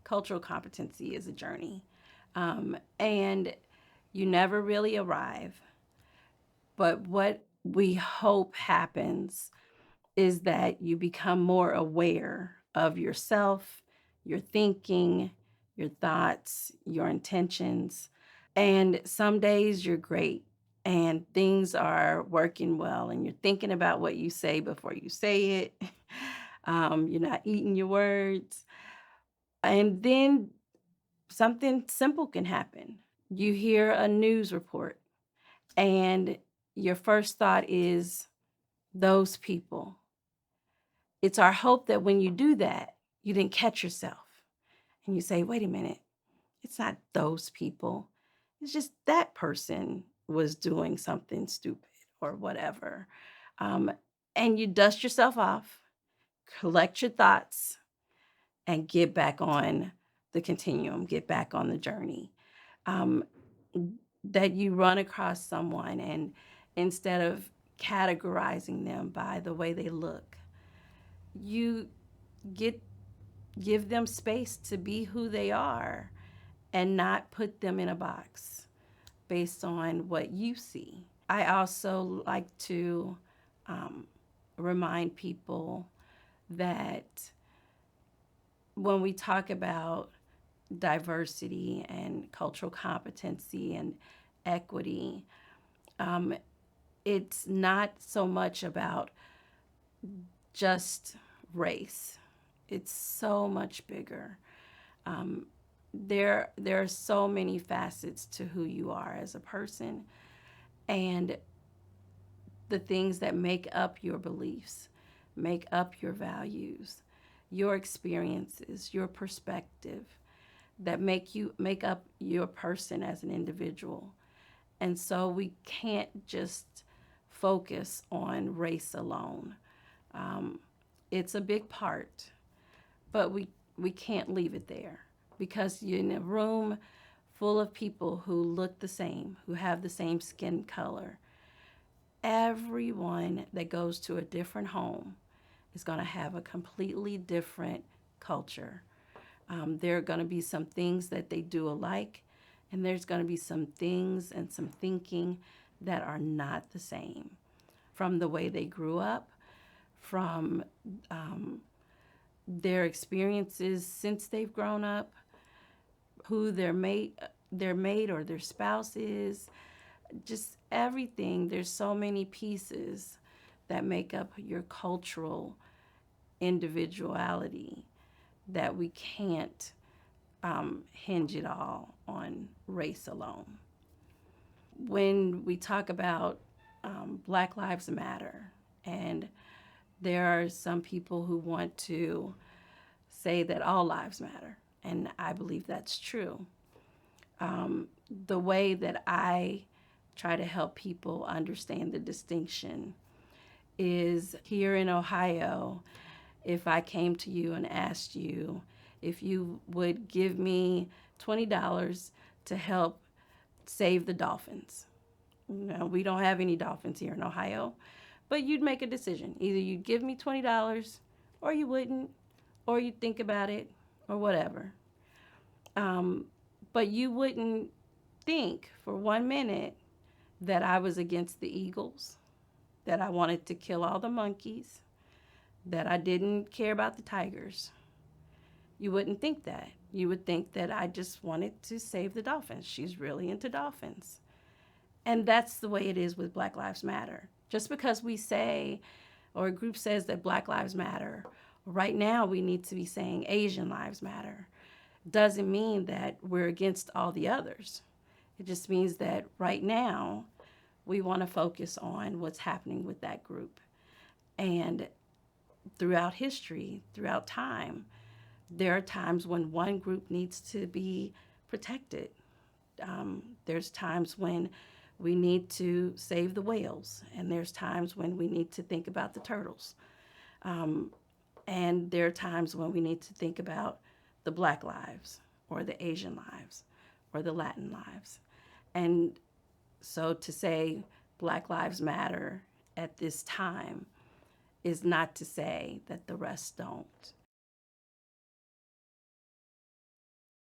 cultural competency is a journey. And you never really arrive. But what we hope happens is that you become more aware of yourself, your thinking, your thoughts, your intentions. And some days you're great and things are working well, and you're thinking about what you say before you say it. You're not eating your words. And then something simple can happen. You hear a news report, and your first thought is those people. It's our hope that when you do that, you didn't catch yourself and you say, wait a minute, it's not those people. It's just that person was doing something stupid or whatever. Um, and you dust yourself off, collect your thoughts, and get back on the continuum, get back on the journey. Um, that you run across someone, and instead of categorizing them by the way they look, you get give them space to be who they are and not put them in a box based on what you see. I also like to um, remind people that when we talk about diversity and cultural competency and equity, um, it's not so much about just race. It's so much bigger. Um, there are so many facets to who you are as a person, and the things that make up your beliefs, make up your values, your experiences, your perspective, that make up your person as an individual. And so we can't just focus on race alone. Um, it's a big part, but we can't leave it there, because you're in a room full of people who look the same, who have the same skin color. Everyone that goes to a different home is going to have a completely different culture. There are going to be some things that they do alike, and there's going to be some things and some thinking that are not the same, from the way they grew up, from their experiences since they've grown up, who their mate or their spouse is, just everything. There's so many pieces that make up your cultural individuality that we can't hinge it all on race alone. When we talk about Black Lives Matter, and there are some people who want to say that all lives matter, and I believe that's true. The way that I try to help people understand the distinction is here in Ohio. If I came to you and asked you if you would give me $20 to help save the dolphins. No, we don't have any dolphins here in Ohio, but you'd make a decision. Either you'd give me $20 or you wouldn't, or you'd think about it or whatever. Um, but you wouldn't think for 1 minute that I was against the eagles, that I wanted to kill all the monkeys, that I didn't care about the tigers. You wouldn't think that. You would think that I just wanted to save the dolphins. She's really into dolphins. And that's the way it is with Black Lives Matter. Just because we say, or a group says that Black Lives Matter, right now we need to be saying Asian Lives Matter, doesn't mean that we're against all the others. It just means that right now we want to focus on what's happening with that group. And throughout history, throughout time, there are times when one group needs to be protected. There's times when we need to save the whales, and there's times when we need to think about the turtles. Um, and there are times when we need to think about the Black lives, or the Asian lives, or the Latin lives. And so to say Black Lives Matter at this time is not to say that the rest don't.